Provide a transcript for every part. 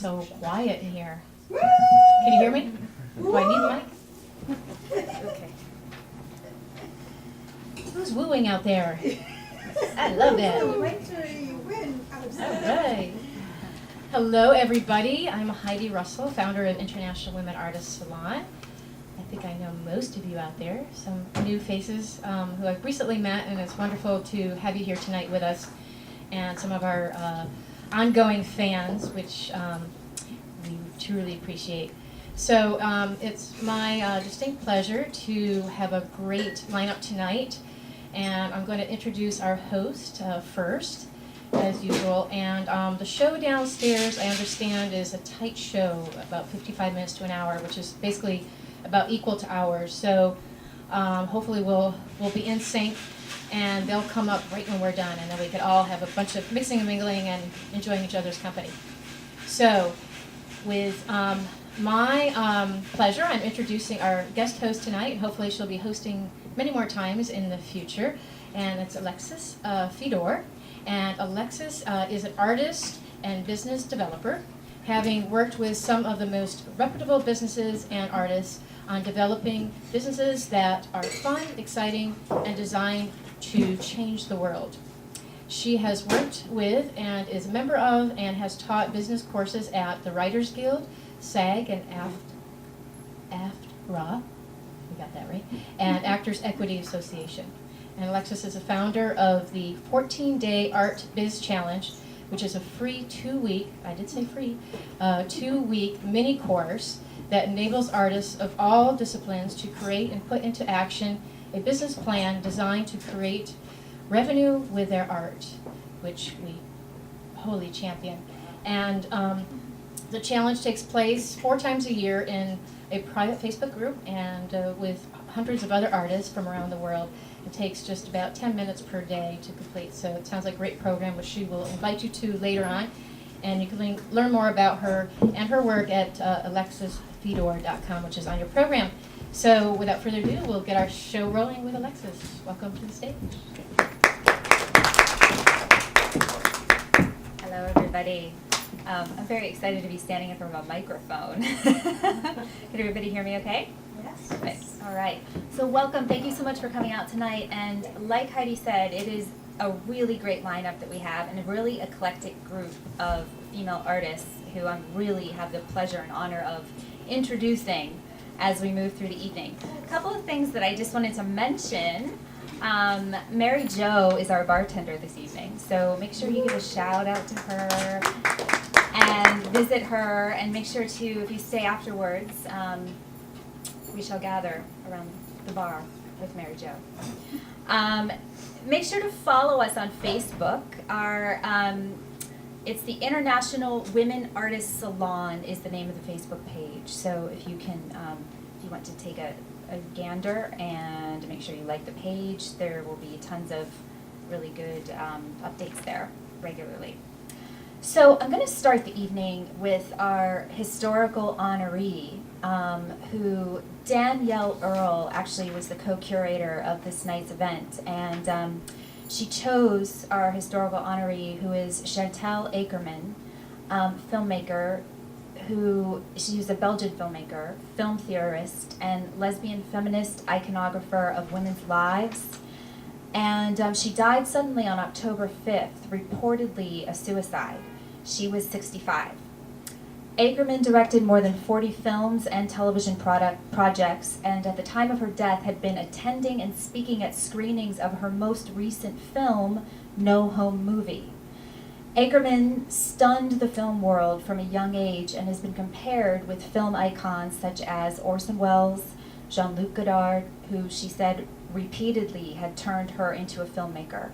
so quiet in here. Can you hear me? Do I need the mic? Okay. Who's wooing out there? I love it. All right. Hello, everybody. I'm Heidi Russell, founder of International Women Artists Salon. I think I know most of you out there. Some new faces who I've recently met, and it's wonderful to have you here tonight with us. And some of our ongoing fans, which we truly appreciate. So it's my distinct pleasure to have a great lineup tonight. And I'm going to introduce our host first, as usual. And the show downstairs, I understand, is a tight show, about 55 minutes to an hour, which is basically about equal to ours. So hopefully we'll be in sync, and they'll come up right when we're done, and then we could all have a bunch of mixing and mingling and enjoying each other's company. So with my pleasure, I'm introducing our guest host tonight, and hopefully she'll be hosting many more times in the future, and it's Alexis Fedor. And Alexis is an artist and business developer, having worked with some of the most reputable businesses and artists on developing businesses that are fun, exciting, and designed to change the world. She has worked with and is a member of and has taught business courses at the Writers Guild, SAG, and AFTRA, we got that right, and Actors Equity Association. And Alexis is a founder of the 14-Day Art Biz Challenge, which is a free 2-week, I did say free, 2-week mini course that enables artists of all disciplines to create and put into action a business plan designed to create revenue with their art, which we wholly champion. And the challenge takes place 4 times a year in a private Facebook group and with hundreds of other artists from around the world. It takes just about 10 minutes per day to complete, so it sounds like a great program, which she will invite you to later on. And you can learn more about her and her work at alexisfedor.com, which is on your program. So without further ado, we'll get our show rolling with Alexis. Welcome to the stage. Hello, everybody. I'm very excited to be standing in front of a microphone. Can everybody hear me okay? Yes. Right. All right. So welcome. Thank you so much for coming out tonight. And like Heidi said, it is a really great lineup that we have, and a really eclectic group of female artists who I really have the pleasure and honor of introducing as we move through the evening. A couple of things that I just wanted to mention. Mary Jo is our bartender this evening, so make sure you give a shout out to her and visit her, and make sure to, if you stay afterwards, we shall gather around the bar with Mary Jo. Make sure to follow us on Facebook. It's the International Women Artists Salon is the name of the Facebook page. So if you can, if you want to take a gander and make sure you like the page, there will be tons of really good updates there regularly. So I'm going to start the evening with our historical honoree, who Danielle Earle actually was the co-curator of this night's event, and she chose our historical honoree, who is Chantal Akerman, filmmaker, she was a Belgian filmmaker, film theorist, and lesbian feminist iconographer of women's lives. And she died suddenly on October 5th, reportedly a suicide. She was 65. Akerman directed more than 40 films and television projects, and at the time of her death had been attending and speaking at screenings of her most recent film, No Home Movie. Akerman stunned the film world from a young age and has been compared with film icons such as Orson Welles, Jean-Luc Godard, who she said repeatedly had turned her into a filmmaker.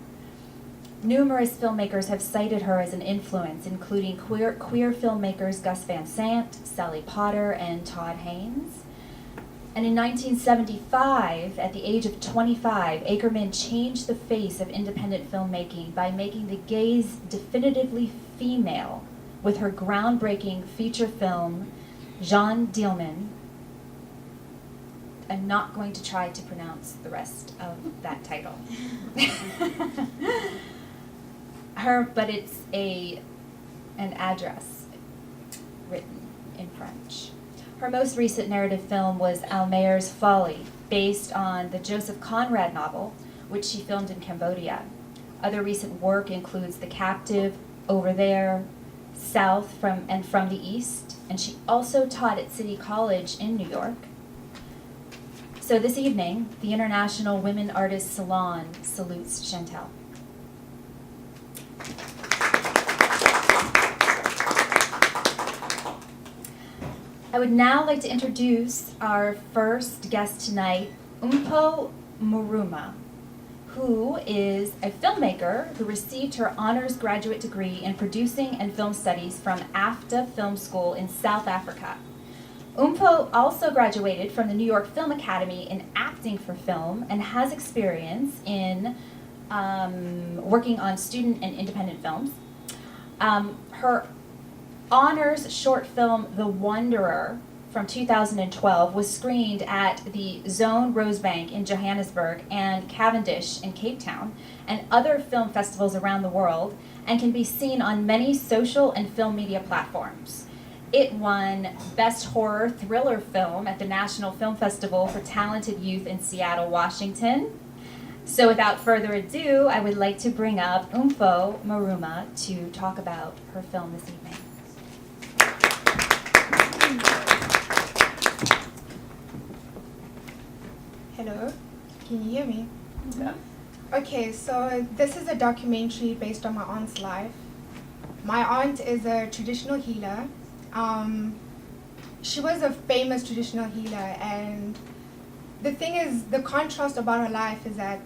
Numerous filmmakers have cited her as an influence, including queer filmmakers Gus Van Sant, Sally Potter, and Todd Haynes. And in 1975, at the age of 25, Akerman changed the face of independent filmmaking by making the gaze definitively female with her groundbreaking feature film, Jeanne Dielman. I'm not going to try to pronounce the rest of that title. But it's an address. written in French. Her most recent narrative film was Almayer's Folly, based on the Joseph Conrad novel, which she filmed in Cambodia. Other recent work includes The Captive, Over There, South from the East, and she also taught at City College in New York. So this evening, the International Women Artists Salon salutes Chantal. I would now like to introduce our first guest tonight, Mpho Maruma, who is a filmmaker who received her honors graduate degree in producing and film studies from AFTA Film School in South Africa. Mpho also graduated from the New York Film Academy in acting for film and has experience in working on student and independent films. Her honors short film, The Wanderer, from 2012 was screened at the Zone Rosebank in Johannesburg and Cavendish in Cape Town and other film festivals around the world, and can be seen on many social and film media platforms. It won Best Horror Thriller Film at the National Film Festival for Talented Youth in Seattle, Washington. So without further ado, I would like to bring up Mpho Maruma to talk about her film this evening. Hello, can you hear me? Yeah. Okay, so this is a documentary based on my aunt's life. My aunt is a traditional healer. She was a famous traditional healer, and the thing is, the contrast about her life is that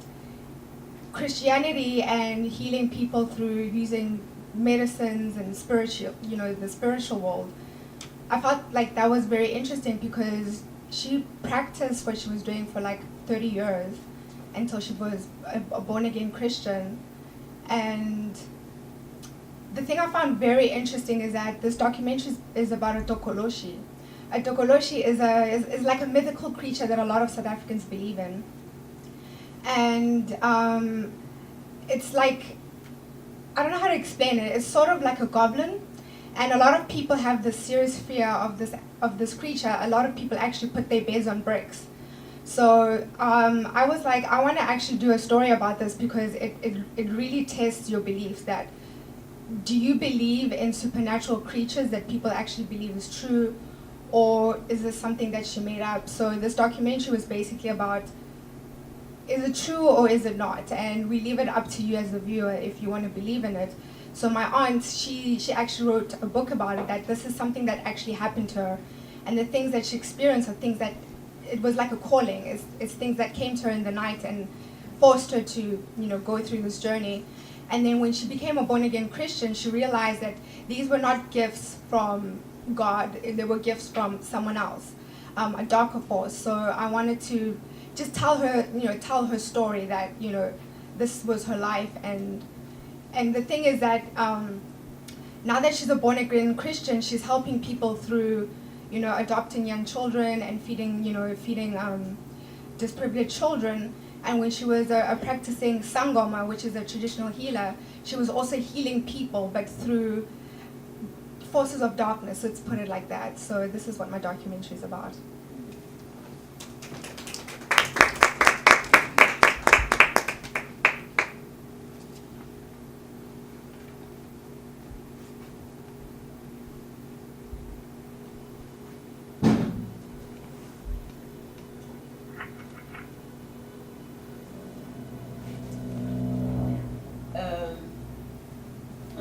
Christianity and healing people through using medicines and spiritual, the spiritual world, I felt like that was very interesting because she practiced what she was doing for like 30 years until she was a born-again Christian. And the thing I found very interesting is that this documentary is about a tokoloshi. A tokoloshi is like a mythical creature that a lot of South Africans believe in. And it's like, I don't know how to explain it. It's sort of like a goblin. And a lot of people have this serious fear of this creature. A lot of people actually put their beds on bricks. So I was like, I want to actually do a story about this because it really tests your beliefs. That do you believe in supernatural creatures that people actually believe is true, or is this something that she made up? So this documentary was basically about, is it true or is it not? And we leave it up to you as the viewer if you want to believe in it. So my aunt, she actually wrote a book about it, that this is something that actually happened to her. And the things that she experienced are things that, it was like a calling. It's things that came to her in the night and forced her to, go through this journey. And then when she became a born-again Christian, she realized that these were not gifts from God, they were gifts from someone else, a darker force. So I wanted to just tell her story that, this was her life. And the thing is that now that she's a born-again Christian, she's helping people through, adopting young children and feeding disprivileged children. And when she was a practicing sangoma, which is a traditional healer, she was also healing people, but through forces of darkness. Let's put it like that. So this is what my documentary is about.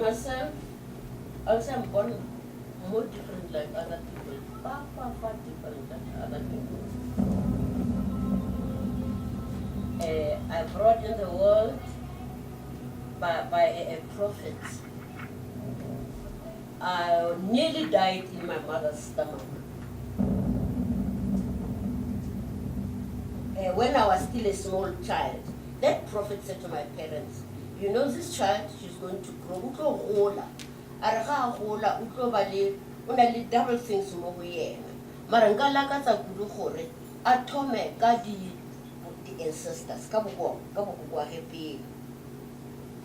Myself, also I'm born more different like other people, far different than other people. I brought in the world by a prophet. I nearly died in my mother's stomach. When I was still a small child, that prophet said to my parents, this child, she's going to grow. Double things mo go yena. Mara nka lakatsa kudu gore a thome ka di ancestors ka bo happy.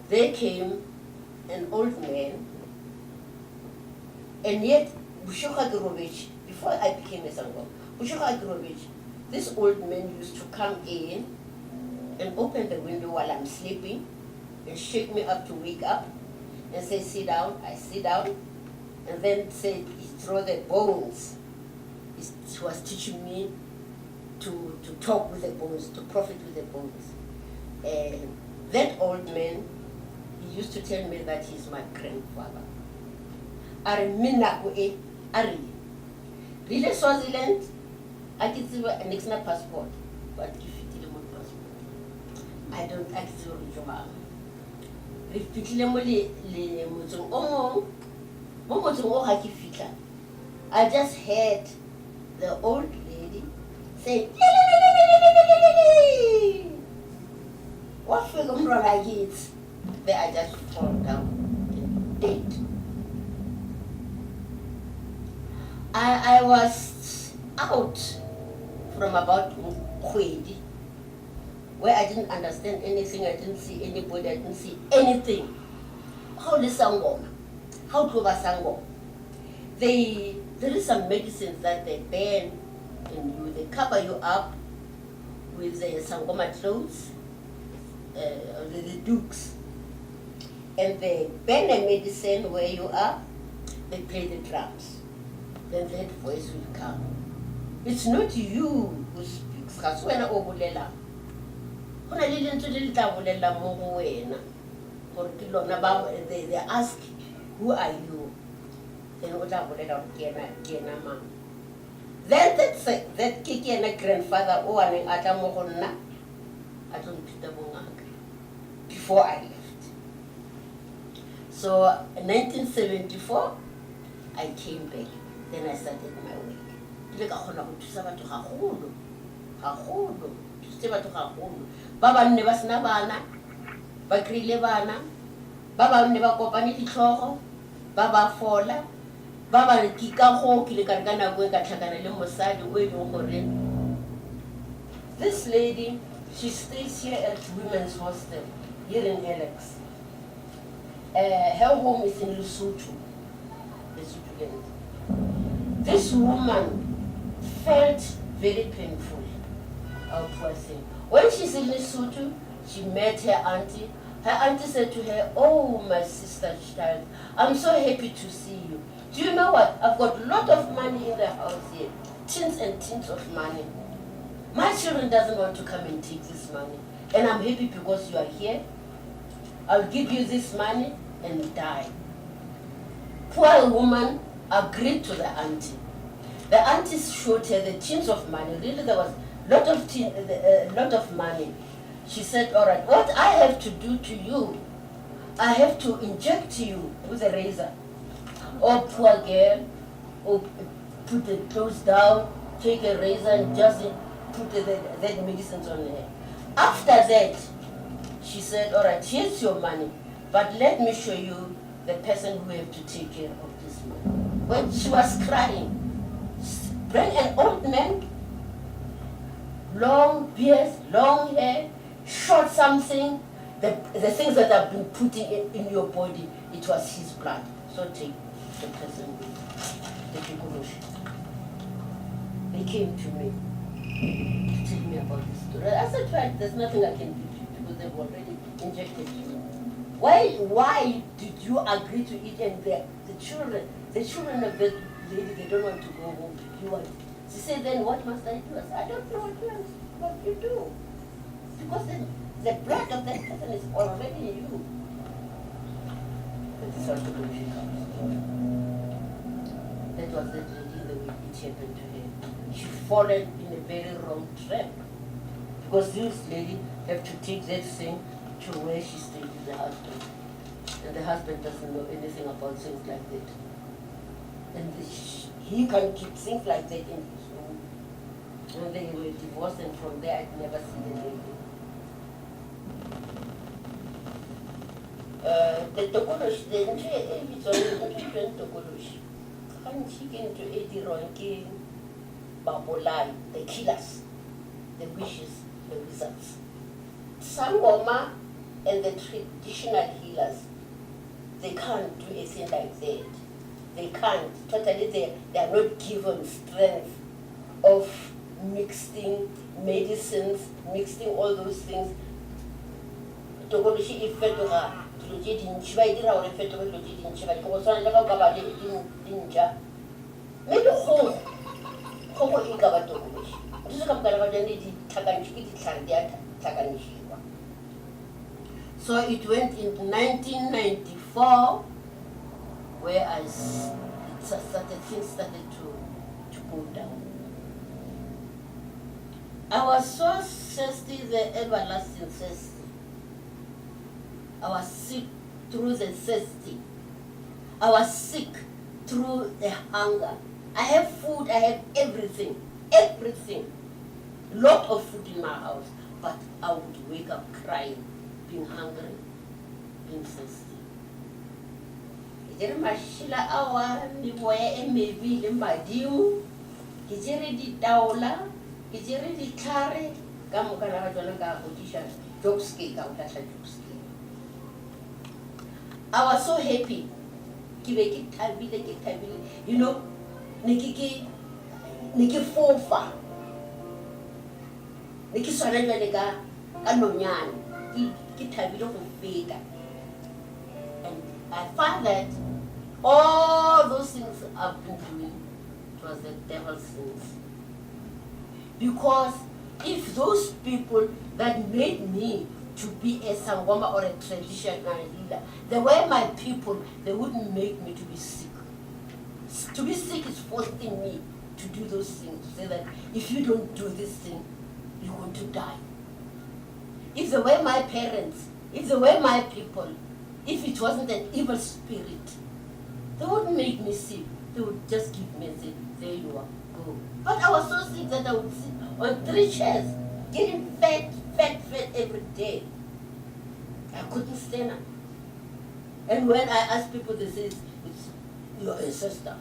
There came an old man, and yet before I became a Sangoma, this old man used to come in and open the window while I'm sleeping and shake me up to wake up and say, sit down. I sit down, and then say, he throw the bones. He was teaching me to talk with the bones, to profit with the bones. And that old man, he used to tell me that he's my grandfather. Are minako e are rile Swaziland a ke tseba next na passport but ke fitile mo passport I don't actually jwang re fitile mo le motsong o motsong o ga ke fitla I just heard the old lady say what for come like it then I just fall down and dead. I was out from about Kwedi, where I didn't understand anything, I didn't see anybody, I didn't see anything. How the Sangoma? How to Sangoma? There is some medicines that they burn in you, they cover you up with the Sangoma clothes, the dukes, and they burn a medicine where you are, they play the drums. Then that voice will come. It's not you who speaks. They ask, who are you? Then that kiki and grandfather before I left. So in 1974, I came back. Then I started my work. Ile ka khona go thusa batho gagolo. Thusa batho gagolo. Ba ba nne ba sena bana, ba krile bana, ba ba nne ba kopane ditlhogo, ba ba fola, ba ba ke ka go ke le ka nna go ka tlhakana le mosadi o e leng gore. This lady, she stays here at Women's Hostel here in Alex. Her home is in Lesotho. This woman felt very painful. When she's in Lesotho, she met her auntie. Her auntie said to her, oh, my sister child, I'm so happy to see you. Do you know what? I've got a lot of money in the house here. Tins and tins of money. My children doesn't want to come and take this money. And I'm happy because you are here. I'll give you this money and die. Poor woman agreed to the auntie. The auntie showed her the tins of money. Really, there was a lot of money. She said, all right, what I have to do to you, I have to inject you with a razor. Oh, poor girl, oh, put the clothes down, take a razor and just put that medicines on her. After that, she said, all right, here's your money, but let me show you the person who have to take care of this money. When she was crying, bring an old man, long beard, long hair, short something, the things that have been putting in your body, it was his blood. So take the person, the Kikurushi. They came to me to tell me about this story. I said, right, there's nothing I can do to you because they've already injected you. Why did you agree to it? And the children of the lady, they don't want to go home. You want. She said, then what must I do? I said, I don't know what you do. Because the blood of that person is already in you. But this was the way she comes. That was the lady, the way it happened to her. She fallen in a very wrong trap. Because this lady have to take that thing to where she stayed with the husband. And the husband doesn't know anything about things like that. And he can keep things like that in his room. And they were divorced, and from there I'd never seen the lady. The Tokolosh, the Tokolosh. Can't she get into 80 ranking? Babolai, the killers, the wishes, the wizards. Sangoma and the traditional healers, they can't do anything like that. they can't. Totally, they are not given strength of mixing medicines, mixing all those things. Tokoloshi e fetoga dilo tse dintšhi ba e dira gore e fetoge dilo tse dintšhi ba go tshwana le ga o ka ba le dintšha mme le kgogo e ka ba tokološi di se ka mokana ga jane di tlhakanšwe ke ditlhare di a tlhakanšiwa. So it went into 1994 where things started to go down. I was so thirsty, the everlasting thirsty. I was sick through the thirsty. I was sick through the hunger. I have food, I have everything, everything. Lot of food in my house, but I would wake up crying, being hungry, being thirsty. Jere mashila awa mi boya emebi le madiu. Ke jere di taola, ke jere di tlhare ka moka na ga tsona ka go disha jokes ka o tla jokes. I was so happy. You know, niki fofa. Niki swana le ka nonyane. Ki thabile go feta. And I found that all those things I've been doing, it was the devil's sins. Because if those people that made me to be a sangoma or a traditional leader, they were my people, they wouldn't make me to be sick. To be sick is forcing me to do those things, to say that if you don't do this thing, you're going to die. If they were my parents, if they were my people, if it wasn't an evil spirit, they wouldn't make me sick. They would just give me and say, there you are, go. But I was so sick that I would sit on 3 chairs, getting fat every day. I couldn't stand up. And when I ask people, they say, it's your ancestors.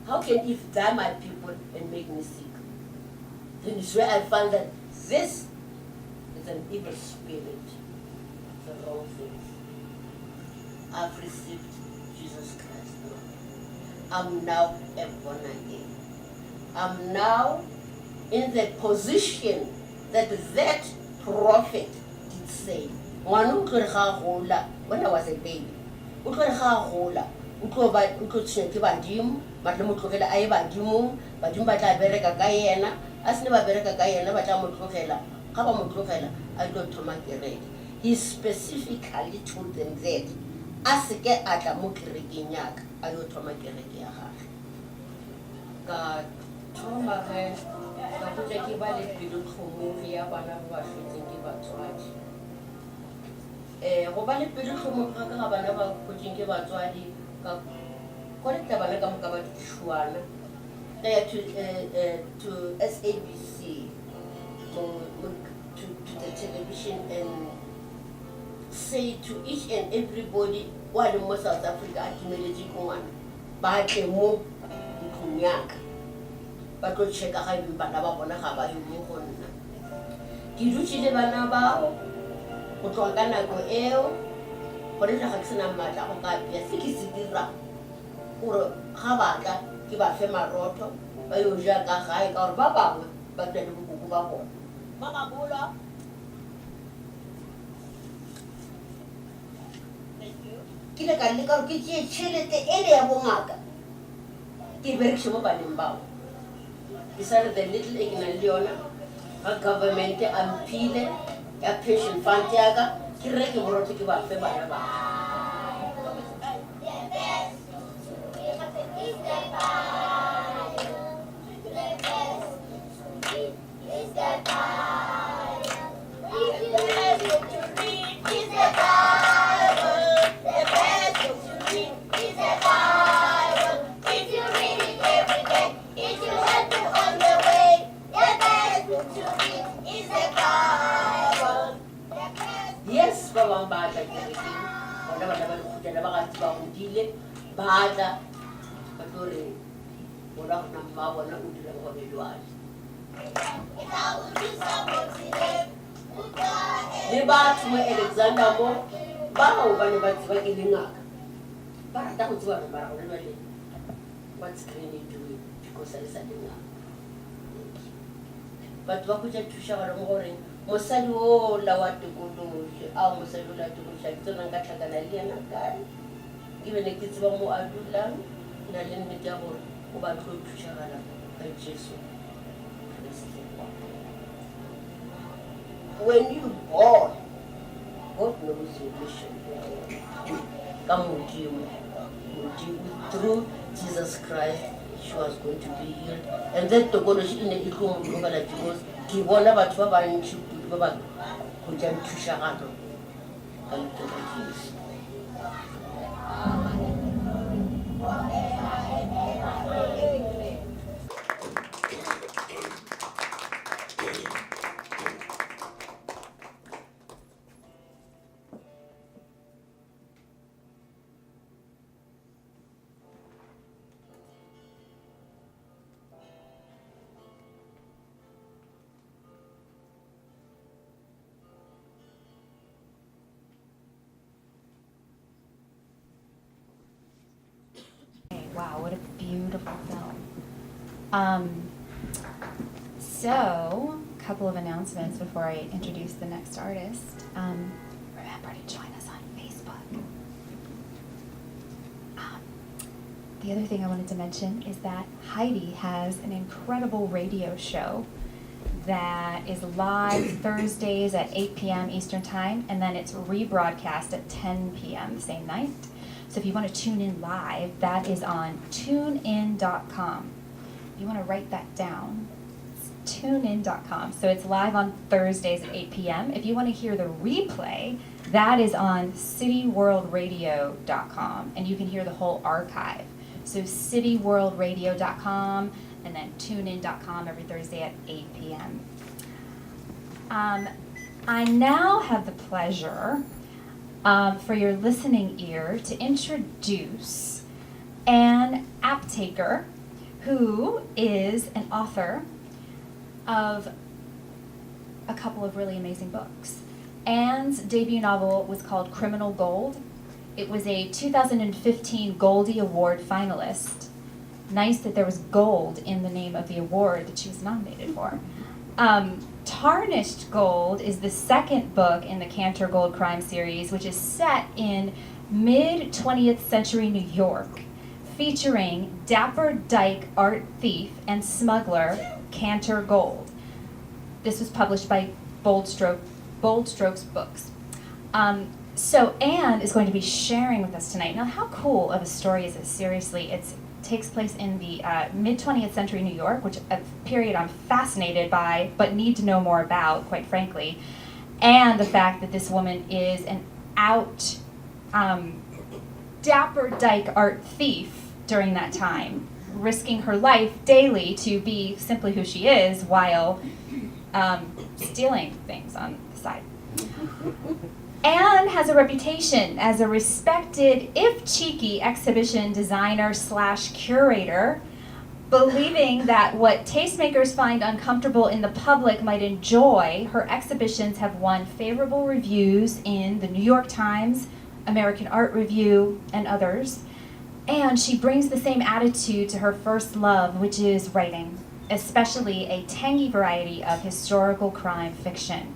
How can if they're my people and make me sick? Then it's where I found that this is an evil spirit. The wrong things. I've received Jesus Christ now. I'm now a born again. I'm now in the position that prophet did say. When I was a baby, he specifically told them that God trauma go ba le pelo tlhomo ga ka bana ba coaching ke batswadi ka kolekta bana ka moka ba tshwana to SABC to the television and say to each and everybody while in South Africa atumeletse kongwana ba tle mo ntlunyaka ba tlo check ga bana ba bona ga ba yo mo gonna ke dutse le bana bao go tloga ka nako eo gore ga ke sena matla go ka pia se ke se dira gore ga batla ke ba fe marotho ba yo ja ka gae ka gore ba bangwe ba tla le bokoko ba bona mama bola ke le ka le ka ke tšee tšhelete ele ya bongaka ke berekise mo baneng bao ke sale the little e ke nang le yona ga government a mphile ya pension fund yaka ke reke borotho ke ba fe bana ba Alexander mo bao ba ne ba tseba ke le ngaka But that was what really what's Granny doing because I said no. But what could you share on morning? Mosadi o la wa tukulu, a mosadi la tukulu, so nanga taganalia na guy. Even the kids were more adult, Nalin Mediabo, about who to share by Jesus. When you born, God knows your mission. Come with you. Through Jesus Christ, she was going to be healed. And then to go to in the Ikum because he won about 12 and she could go back to Shahado. And to the keys. Wow, what a beautiful film. So, a couple of announcements before I introduce the next artist. Remember to join us on Facebook. The other thing I wanted to mention is that Heidi has an incredible radio show that is live Thursdays at 8 p.m. Eastern Time, and then it's rebroadcast at 10 p.m. the same night. So if you want to tune in live, that is on tunein.com. If you want to write that down, it's tunein.com. So it's live on Thursdays at 8 p.m. If you want to hear the replay, that is on cityworldradio.com, and you can hear the whole archive. So cityworldradio.com and then tunein.com every Thursday at 8 p.m. I now have the pleasure for your listening ear to introduce Anne Aptaker, who is an author of a couple of really amazing books. Anne's debut novel was called Criminal Gold. It was a 2015 Goldie Award finalist. Nice that there was gold in the name of the award that she was nominated for. Tarnished Gold is the second book in the Cantor Gold crime series, which is set in mid-20th century New York, featuring dapper dyke art thief and smuggler Cantor Gold. This was published by Bold Strokes Books. So Anne is going to be sharing with us tonight. Now, how cool of a story is this? Seriously, it takes place in the mid-20th century New York, which a period I'm fascinated by, but need to know more about, quite frankly. And the fact that this woman is an out dapper dyke art thief during that time, risking her life daily to be simply who she is while stealing things on the side. Anne has a reputation as a respected, if cheeky, exhibition designer / curator, believing that what tastemakers find uncomfortable in the public might enjoy. Her exhibitions have won favorable reviews in the New York Times, American Art Review, and others. And she brings the same attitude to her first love, which is writing, especially a tangy variety of historical crime fiction.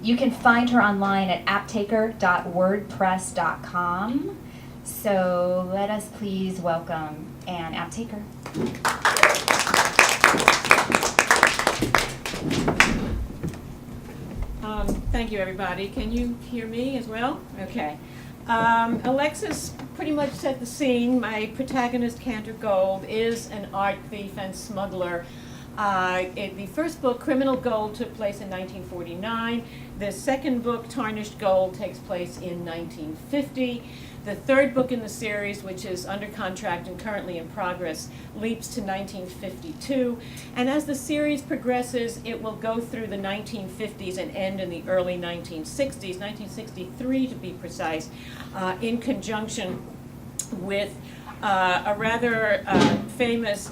You can find her online at aptaker.wordpress.com. So let us please welcome Anne Aptaker. Thank you, everybody. Can you hear me as well? Okay. Alexis pretty much set the scene. My protagonist, Cantor Gold, is an art thief and smuggler. The first book, Criminal Gold, took place in 1949. The second book, Tarnished Gold, takes place in 1950. The third book in the series, which is under contract and currently in progress, leaps to 1952. And as the series progresses, it will go through the 1950s and end in the early 1960s, 1963 to be precise, in conjunction with a rather famous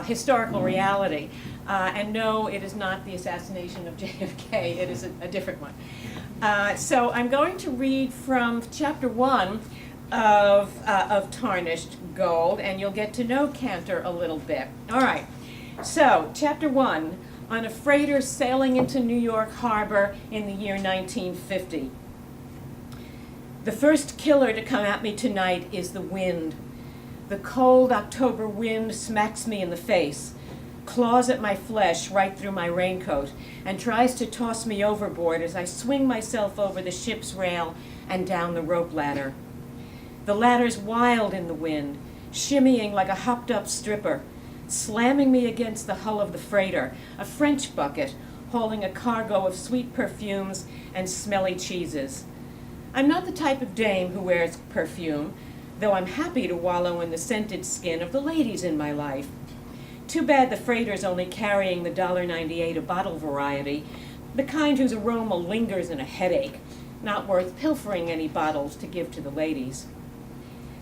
historical reality. And no, it is not the assassination of JFK, it is a different one. So I'm going to read from chapter 1 of tarnished gold, and you'll get to know Cantor a little bit. All right, so chapter 1, on a freighter sailing into New York Harbor in the year 1950. The first killer to come at me tonight is the wind. The cold October wind smacks me in the face, claws at my flesh right through my raincoat, and tries to toss me overboard as I swing myself over the ship's rail and down the rope ladder. The ladder's wild in the wind, shimmying like a hopped-up stripper, slamming me against the hull of the freighter, a French bucket hauling a cargo of sweet perfumes and smelly cheeses. I'm not the type of dame who wears perfume, though I'm happy to wallow in the scented skin of the ladies in my life. Too bad the freighter's only carrying the $1.98 a bottle variety, the kind whose aroma lingers in a headache, not worth pilfering any bottles to give to the ladies.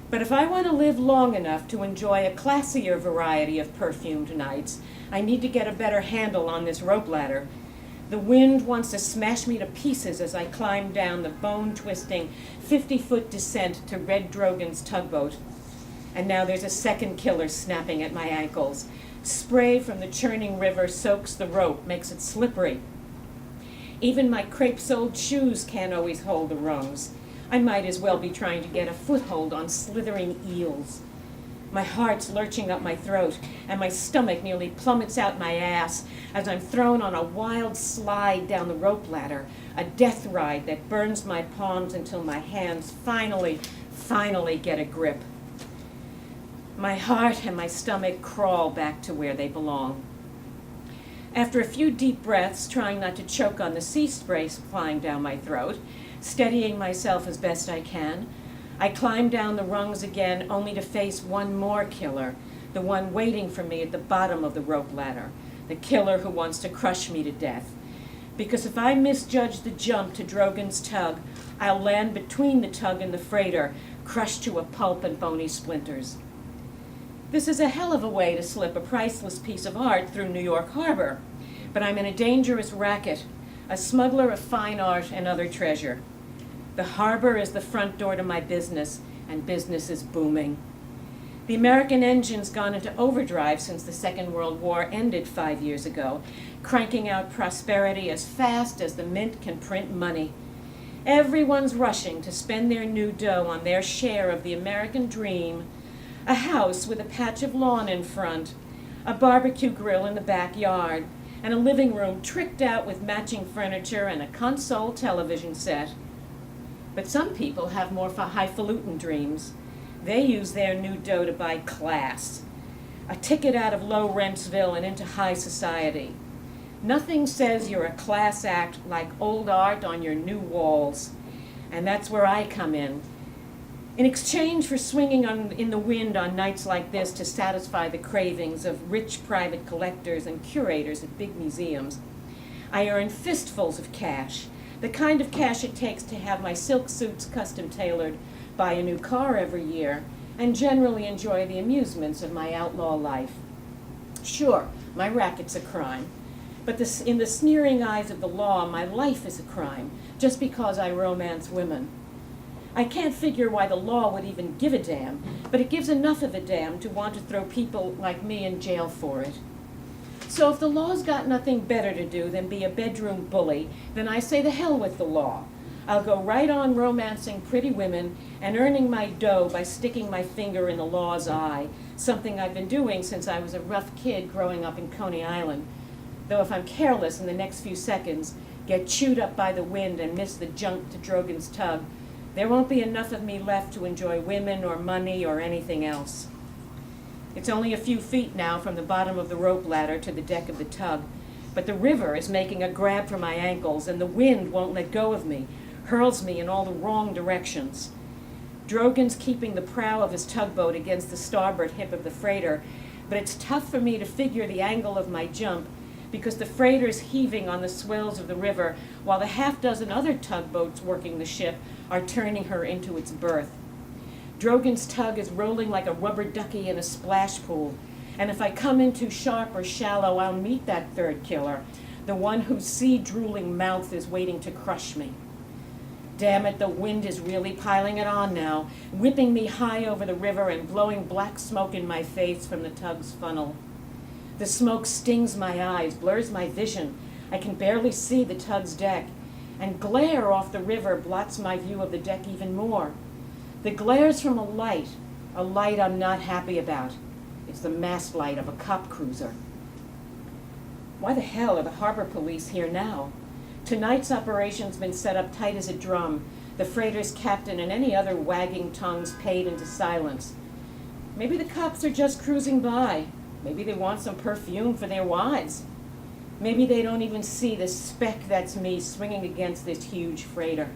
But if I want to live long enough to enjoy a classier variety of perfumed nights, I need to get a better handle on this rope ladder. The wind wants to smash me to pieces as I climb down the bone-twisting 50-foot descent to Red Drogan's tugboat. And now there's a second killer snapping at my ankles. Spray from the churning river soaks the rope, makes it slippery. Even my crepe-soled shoes can't always hold the rungs. I might as well be trying to get a foothold on slithering eels. My heart's lurching up my throat, and my stomach nearly plummets out my ass as I'm thrown on a wild slide down the rope ladder, a death ride that burns my palms until my hands finally get a grip. My heart and my stomach crawl back to where they belong. After a few deep breaths, trying not to choke on the sea spray flying down my throat, steadying myself as best I can, I climb down the rungs again, only to face one more killer, the one waiting for me at the bottom of the rope ladder, the killer who wants to crush me to death. Because if I misjudge the jump to Drogan's tug, I'll land between the tug and the freighter, crushed to a pulp and bony splinters. This is a hell of a way to slip a priceless piece of art through New York Harbor, but I'm in a dangerous racket, a smuggler of fine art and other treasure. The harbor is the front door to my business, and business is booming. The American engine's gone into overdrive since the Second World War ended 5 years ago, cranking out prosperity as fast as the mint can print money. Everyone's rushing to spend their new dough on their share of the American dream, a house with a patch of lawn in front, a barbecue grill in the backyard, and a living room tricked out with matching furniture and a console television set. But some people have more highfalutin dreams. They use their new dough to buy class, a ticket out of low rentsville and into high society. Nothing says you're a class act like old art on your new walls, and that's where I come in. In exchange for swinging in the wind on nights like this to satisfy the cravings of rich private collectors and curators at big museums, I earn fistfuls of cash, the kind of cash it takes to have my silk suits custom tailored, buy a new car every year, and generally enjoy the amusements of my outlaw life. Sure, my racket's a crime, but in the sneering eyes of the law, my life is a crime, just because I romance women. I can't figure why the law would even give a damn, but it gives enough of a damn to want to throw people like me in jail for it. So if the law's got nothing better to do than be a bedroom bully, then I say the hell with the law. I'll go right on romancing pretty women and earning my dough by sticking my finger in the law's eye, something I've been doing since I was a rough kid growing up in Coney Island. Though if I'm careless in the next few seconds, get chewed up by the wind and miss the jump to Drogan's tug, there won't be enough of me left to enjoy women or money or anything else. It's only a few feet now from the bottom of the rope ladder to the deck of the tug, but the river is making a grab for my ankles, and the wind won't let go of me, hurls me in all the wrong directions. Drogan's keeping the prow of his tugboat against the starboard hip of the freighter, but it's tough for me to figure the angle of my jump because the freighter's heaving on the swells of the river while the half-dozen other tugboats working the ship are turning her into its berth. Drogan's tug is rolling like a rubber ducky in a splash pool, and if I come in too sharp or shallow, I'll meet that third killer, the one whose sea-drooling mouth is waiting to crush me. Damn it, the wind is really piling it on now, whipping me high over the river and blowing black smoke in my face from the tug's funnel. The smoke stings my eyes, blurs my vision. I can barely see the tug's deck, and glare off the river blots my view of the deck even more. The glare's from a light I'm not happy about. It's the mast light of a cop cruiser. Why the hell are the harbor police here now? Tonight's operation's been set up tight as a drum, the freighter's captain and any other wagging tongues paid into silence. Maybe the cops are just cruising by. Maybe they want some perfume for their wives. Maybe they don't even see the speck that's me swinging against this huge freighter.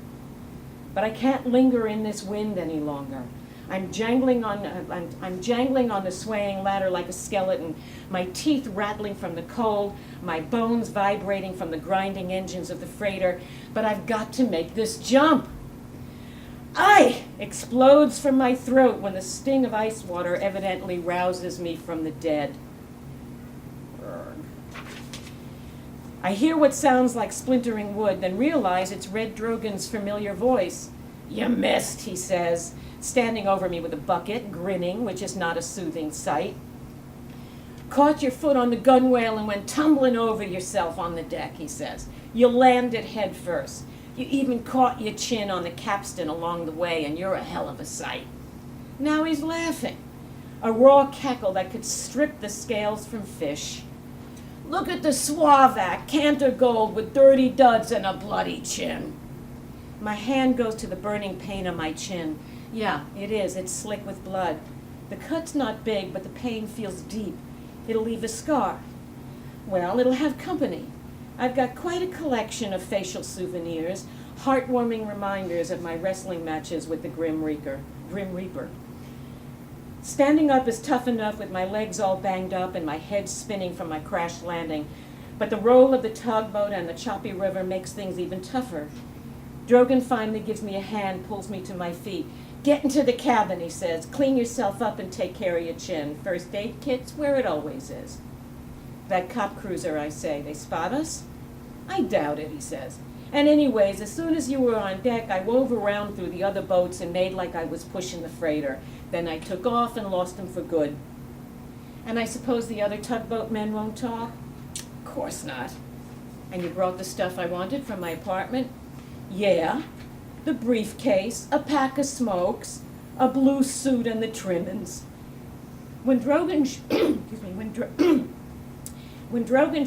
But I can't linger in this wind any longer. I'm jangling on the swaying ladder like a skeleton, my teeth rattling from the cold, my bones vibrating from the grinding engines of the freighter, but I've got to make this jump. "Aye!" explodes from my throat when the sting of ice water evidently rouses me from the dead. I hear what sounds like splintering wood, then realize it's Red Drogan's familiar voice. "You missed," he says, standing over me with a bucket, grinning, which is not a soothing sight. "Caught your foot on the gunwale and went tumbling over yourself on the deck," he says. "You landed head first. You even caught your chin on the capstan along the way, and you're a hell of a sight." Now he's laughing, a raw cackle that could strip the scales from fish. "Look at the Suavac, Cantor Gold with dirty duds and a bloody chin." My hand goes to the burning pain on my chin. Yeah, it is. It's slick with blood. The cut's not big, but the pain feels deep. It'll leave a scar. Well, it'll have company. I've got quite a collection of facial souvenirs, heartwarming reminders of my wrestling matches with the Grim Reaper. Standing up is tough enough with my legs all banged up and my head spinning from my crash landing, but the roll of the tugboat and the choppy river makes things even tougher. Drogan finally gives me a hand, pulls me to my feet. "Get into the cabin," he says. "Clean yourself up and take care of your chin. First aid kit's where it always is." "That cop cruiser," I say. "They spot us?" "I doubt it," he says. "And anyways, as soon as you were on deck, I wove around through the other boats and made like I was pushing the freighter. Then I took off and lost them for good." "And I suppose the other tugboat men won't talk?" "Course not." "And you brought the stuff I wanted from my apartment?" "Yeah. The briefcase, a pack of smokes, a blue suit, and the trimmings." When Drogan's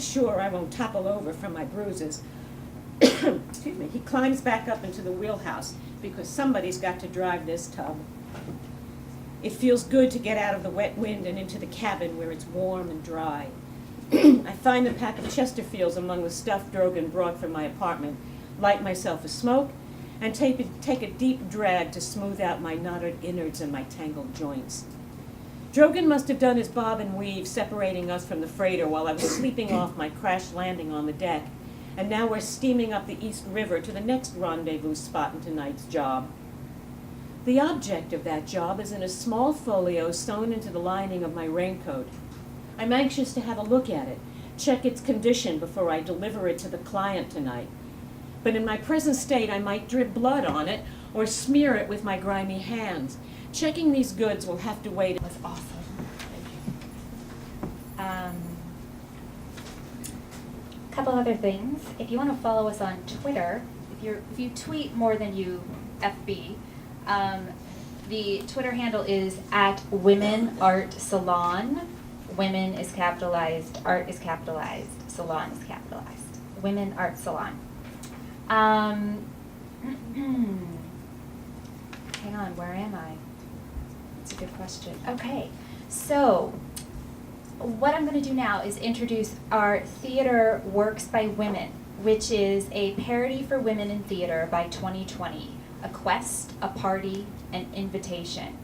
sure I won't topple over from my bruises, he climbs back up into the wheelhouse because somebody's got to drive this tub. It feels good to get out of the wet wind and into the cabin where it's warm and dry. I find the pack of Chesterfields among the stuff Drogan brought from my apartment, light myself a smoke, and take a deep drag to smooth out my knotted innards and my tangled joints. Drogan must have done his bob and weave separating us from the freighter while I was sleeping off my crash landing on the deck, and now we're steaming up the East River to the next rendezvous spot in tonight's job. The object of that job is in a small folio sewn into the lining of my raincoat. I'm anxious to have a look at it, check its condition before I deliver it to the client tonight. But in my present state, I might drip blood on it or smear it with my grimy hands. Checking these goods will have to wait. Was awesome. Couple other things. If you want to follow us on Twitter, if you tweet more than you FB, the Twitter handle is @WomenArtSalon. Women is capitalized, art is capitalized, salon is capitalized. Women Art Salon. Hang on, where am I? That's a good question. Okay, so what I'm going to do now is introduce our theater Works by Women, which is a parody for women in theater by 2020, a quest, a party, an invitation.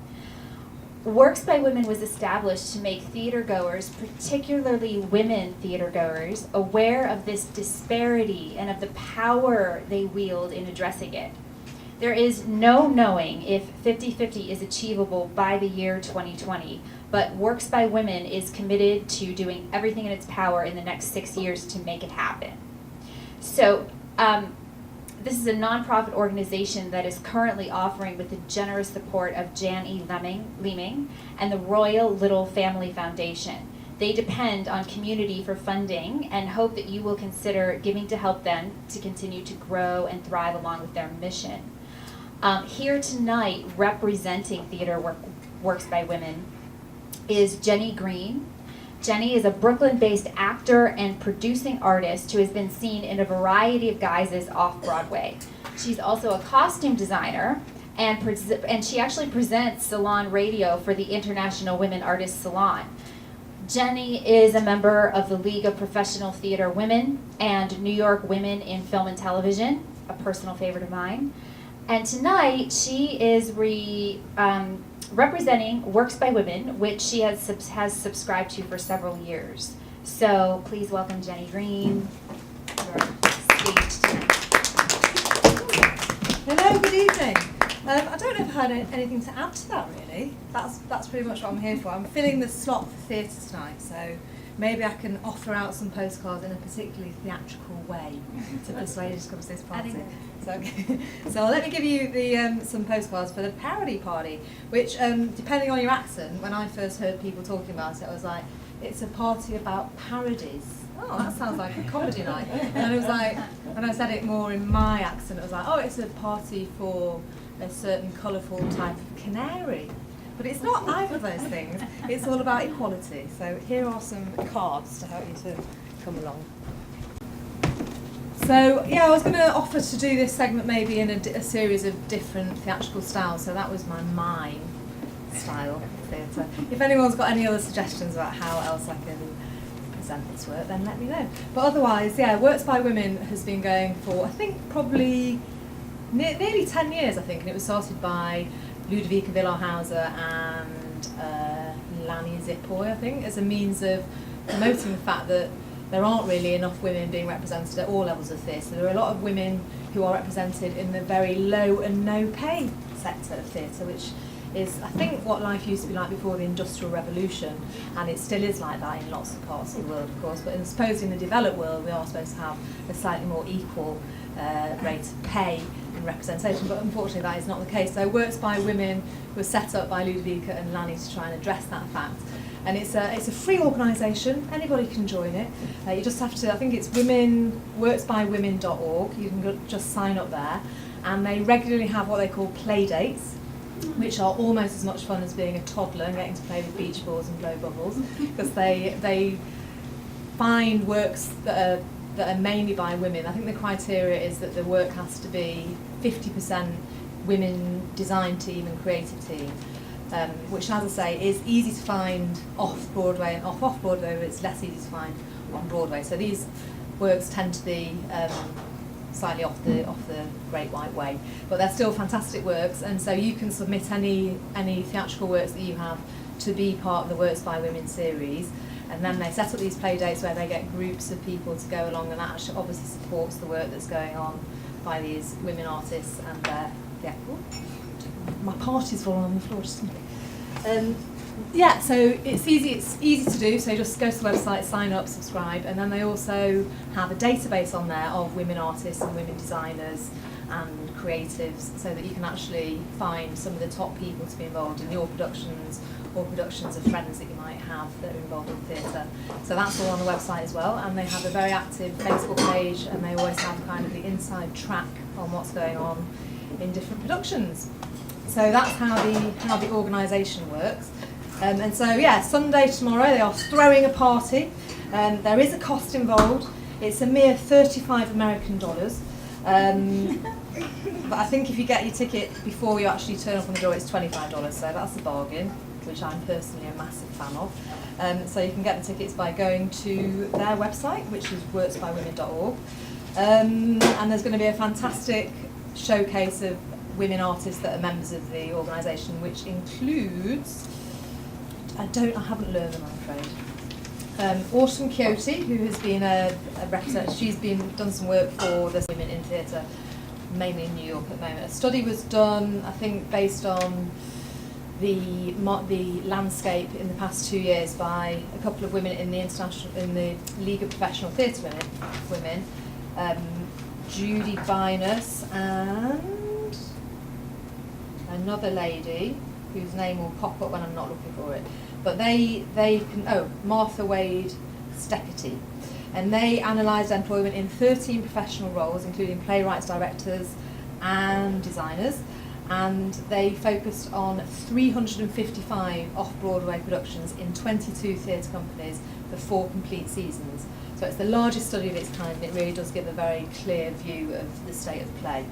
Works by Women was established to make theater goers, particularly women theater goers, aware of this disparity and of the power they wield in addressing it. There is no knowing if 50-50 is achievable by the year 2020, but Works by Women is committed to doing everything in its power in the next 6 years to make it happen. So This is a nonprofit organization that is currently offering, with the generous support of Jan E. Leeming and the Royal Little Family Foundation. They depend on community for funding and hope that you will consider giving to help them to continue to grow and thrive along with their mission. Here tonight, representing Theater Works by Women, is Jenny Green. Jenny is a Brooklyn-based actor and producing artist who has been seen in a variety of guises off-Broadway. She's also a costume designer, and she actually presents salon radio for the International Women Artists Salon. Jenny is a member of the League of Professional Theater Women and New York Women in Film and Television, a personal favorite of mine. And tonight she is representing Works by Women, which she has subscribed to for several years. So please welcome Jenny Green to our stage tonight. Hello, good evening. I don't know if I had anything to add to that really. That's pretty much what I'm here for. I'm filling the slot for theatre tonight, so maybe I can offer out some postcards in a particularly theatrical way to persuade you to come to this party. So let me give you the some postcards for the Parity party, which depending on your accent, when I first heard people talking about it, I was like, it's a party about parodies. Oh, that sounds like a comedy night. And it was like, when I said it more in my accent, it was like, oh, it's a party for a certain colourful type of canary. But it's not either of those things. It's all about equality. So here are some cards to help you to come along. So yeah, I was going to offer to do this segment maybe in a series of different theatrical styles. So that was my mime style of theatre. If anyone's got any other suggestions about how else I can present this work, then let me know. But otherwise, yeah, Works by Women has been going for, I think, probably nearly 10 years, I think, and it was started by Ludwika Villarhauser and Lani Zipoy, I think, as a means of promoting the fact that there aren't really enough women being represented at all levels of theatre. So there are a lot of women who are represented in the very low and no pay sector of theatre, which is, I think, what life used to be like before the Industrial Revolution, and it still is like that in lots of parts of the world, of course, but I suppose in the developed world we are supposed to have a slightly more equal rate of pay and representation, but unfortunately that is not the case. So Works by Women was set up by Ludwika and Lani to try and address that fact. And it's a free organisation, anybody can join it. You just have to, I think it's worksbywomen.org, you can just sign up there. And they regularly have what they call play dates, which are almost as much fun as being a toddler and getting to play with beach balls and blow bubbles, because they find works that are mainly by women. I think the criteria is that the work has to be 50% women design team and creative team. Which, as I say, is easy to find off-Broadway and off-Broadway, but it's less easy to find on Broadway. So these works tend to be slightly off the Great White Way, but they're still fantastic works, and so you can submit any theatrical works that you have to be part of the Works by Women series, and then they set up these play dates where they get groups of people to go along, and that actually obviously supports the work that's going on by these women artists and their my party's falling on the floor just a minute. Yeah, so it's easy to do, so just go to the website, sign up, subscribe, and then they also have a database on there of women artists and women designers and creatives, so that you can actually find some of the top people to be involved in your productions or productions of friends that you might have that are involved in theatre. So that's all on the website as well, and they have a very active Facebook page, and they always have kind of the inside track on what's going on in different productions. So that's how the organisation works. And so yeah, Sunday tomorrow they are throwing a party. There is a cost involved. It's a mere $35 American. But I think if you get your ticket before you actually turn up on the door, it's $25. So that's a bargain, which I'm personally a massive fan of. So you can get the tickets by going to their website, which is worksbywomen.org. And there's going to be a fantastic showcase of women artists that are members of the organisation, which includes, I haven't learned them, I'm afraid. Autumn Coyote, who has been a representative, she's done some work for the women in theatre, mainly in New York at the moment. A study was done, I think, based on the landscape in the past 2 years by a couple of women in the League of Professional Theatre Women, Judy Binus and another lady whose name will pop up when I'm not looking for it. But they can, Martha Wade Steckety. And they analysed employment in 13 professional roles, including playwrights, directors and designers. And they focused on 355 off-Broadway productions in 22 theatre companies for 4 complete seasons. So it's the largest study of its kind, and it really does give a very clear view of the state of play.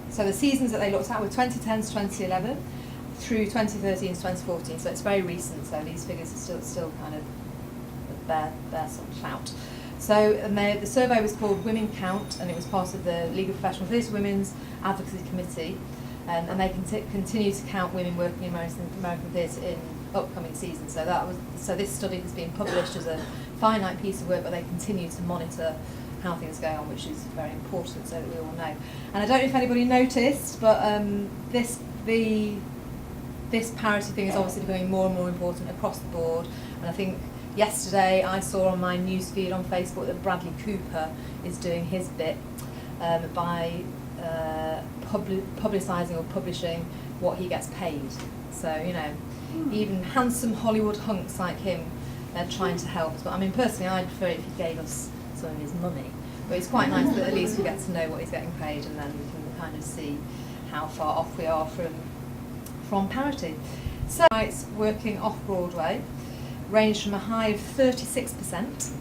So the seasons that they looked at were 2010 to 2011 through 2013 to 2014, so it's very recent, so these figures are still kind of bear some clout. So the survey was called Women Count, and it was part of the League of Professional Theatre Women's Advocacy Committee, and they continue to count women working in American theatre in upcoming seasons. So this study has been published as a finite piece of work, but they continue to monitor how things go on, which is very important so that we all know. And I don't know if anybody noticed, but this parity thing is obviously becoming more and more important across the board, and I think yesterday I saw on my news feed on Facebook that Bradley Cooper is doing his bit by publicising or publishing what he gets paid. So, you know, even handsome Hollywood hunks like him are trying to help. But I mean, personally, I'd prefer it if he gave us some of his money. But it's quite nice that at least we get to know what he's getting paid, and then we can kind of see how far off we are from parity. So, it's working off-Broadway ranged from a high of 36%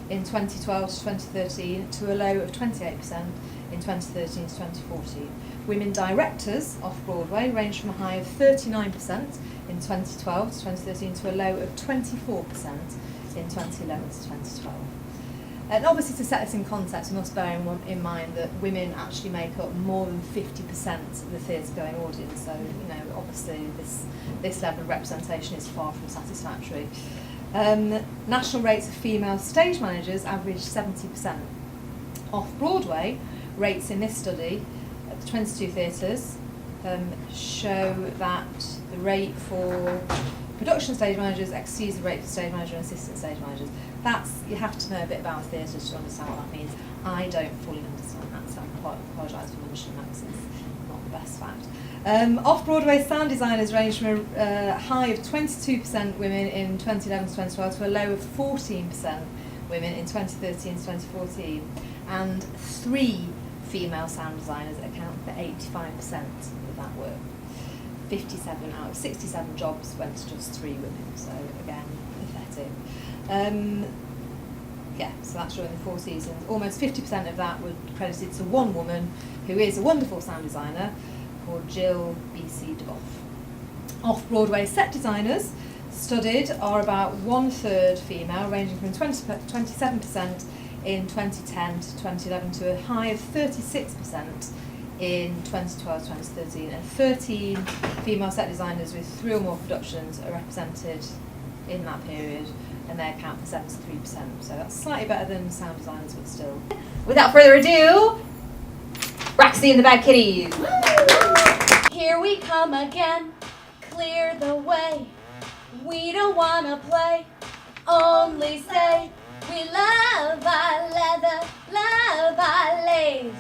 in 2012 to 2013 to a low of 28% in 2013 to 2014. Women directors off-Broadway ranged from a high of 39% in 2012 to 2013 to a low of 24% in 2011 to 2012. And obviously, to set this in context, we must bear in mind that women actually make up more than 50% of the theatre-going audience. So, you know, obviously this level of representation is far from satisfactory. National rates of female stage managers average 70%. Off-Broadway, rates in this study at the 22 theatres show that the rate for production stage managers exceeds the rate for stage manager and assistant stage managers. You have to know a bit about theatre to understand what that means. I don't fully understand that, so I apologise for mentioning that because it's not the best fact. Off-Broadway sound designers range from a high of 22% women in 2011 to 2012 to a low of 14% women in 2013 to 2014. And 3 female sound designers account for 85% of that work. 57 out of 67 jobs went to just 3 women, so again, pathetic. So that's during the 4 seasons. Almost 50% of that was credited to one woman who is a wonderful sound designer called Jill B.C. DeVoff. Off-Broadway set designers studied are about 1/3 female, ranging from 27% in 2010 to 2011 to a high of 36% in 2012 to 2013, and 13 female set designers with 3 or more productions are represented in that period, and they account for 73%. So that's slightly better than sound designers, but still. Without further ado, Roxy and the Bad Kitties. Here we come again, clear the way. We don't wanna play, only say we love our leather, love our lace.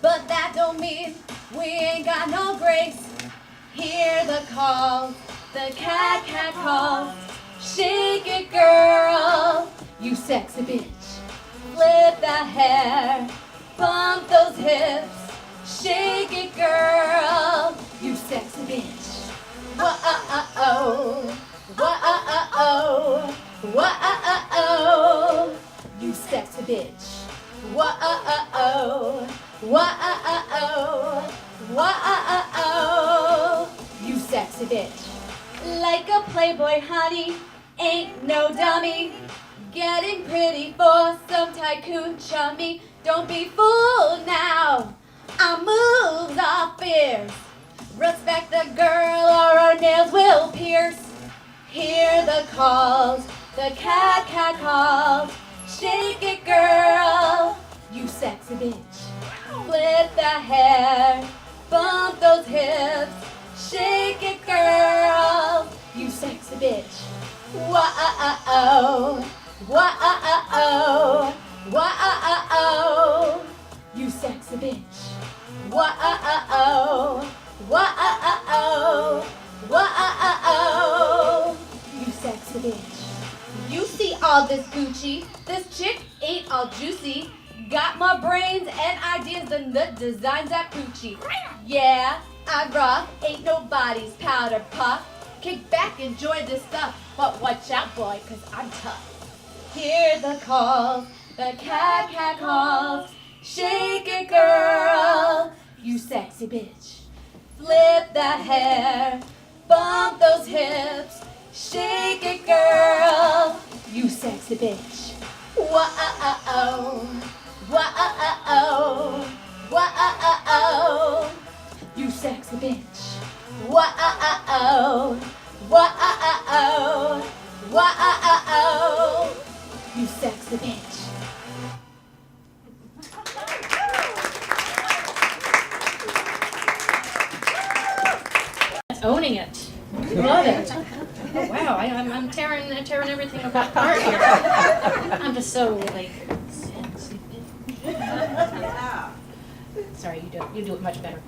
But that don't mean we ain't got no grace. Hear the call, the cat calls. Shake it, girl, you sexy bitch. Flip that hair, bump those hips. Shake it, girl, you sexy bitch. Whoa, whoa, whoa, you sexy bitch. Whoa, whoa, whoa, you sexy bitch. Like a Playboy honey, ain't no dummy. Getting pretty for some tycoon chummy. Don't be fooled now, our moves are fierce. Respect the girl or our nails will pierce. Hear the calls, the cat calls. Shake it, girl, you sexy bitch. Flip that hair, bump those hips. Shake it, girl, you sexy bitch. Whoa, whoa, whoa, Whoa, whoa, whoa, you sexy bitch. You see all this Gucci, this chick ain't all juicy. Got more brains and ideas than the designs at Gucci. Yeah, I rock, ain't nobody's powder puff. Kick back, enjoy this stuff, but watch out, boy, 'cause I'm tough. Hear the calls, the cat calls. Shake it, girl, you sexy bitch. Flip that hair, bump those hips. Shake it, girl, you sexy bitch. Whoa, whoa, whoa, you sexy bitch. Whoa, whoa, whoa, you sexy bitch. Owning it. Love it. Oh, wow, I'm tearing everything apart here. I'm just so like. Sorry, you do it much better.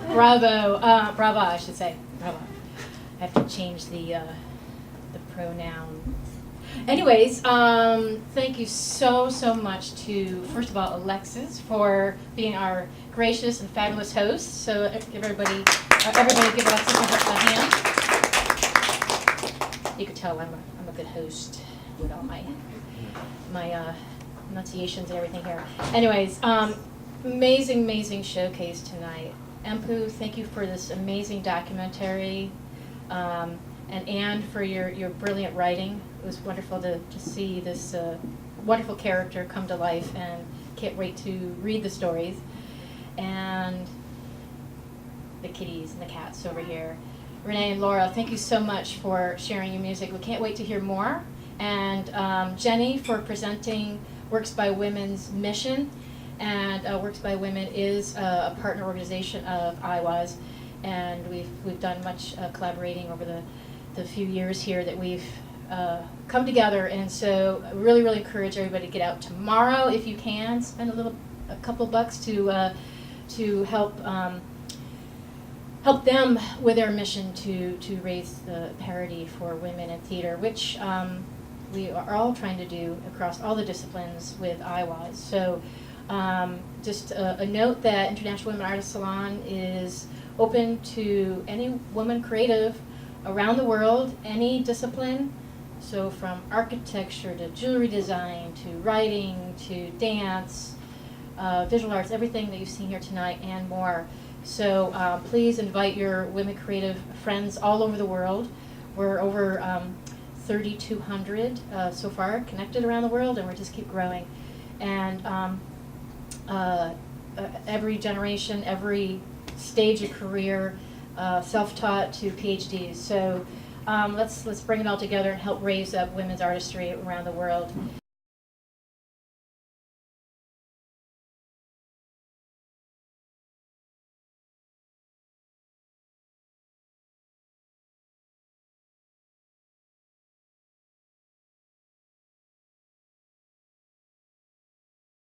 Bravo, I should say. Bravo. I have to change the pronoun. Anyways, thank you so much to, first of all, Alexis for being our gracious and fabulous host. So give everybody give Alexis a hand. You can tell I'm a good host with all my enunciations and everything here. Anyways, amazing showcase tonight. Mpho, thank you for this amazing documentary, and Anne for your brilliant writing. It was wonderful to see this wonderful character come to life, and can't wait to read the stories. And the kitties and the cats over here. Renee and Laura, thank you so much for sharing your music. We can't wait to hear more. And Jenny for presenting Works by Women's mission. And Works by Women is a partner organization of IWAS, and we've done much collaborating over the few years here that we've come together. And so I really encourage everybody to get out tomorrow if you can. Spend a couple bucks to help help them with their mission to raise the parity for women in theater, which we are all trying to do across all the disciplines with IWAS. So just a note that International Women Artists Salon is open to any woman creative around the world, any discipline. So from architecture to jewelry design to writing to dance, visual arts, everything that you've seen here tonight and more. So please invite your women creative friends all over the world. We're over 3,200 so far connected around the world, and we're just keep growing. And every generation, every stage of career, self-taught to PhDs. So let's bring it all together and help raise up women's artistry around the world.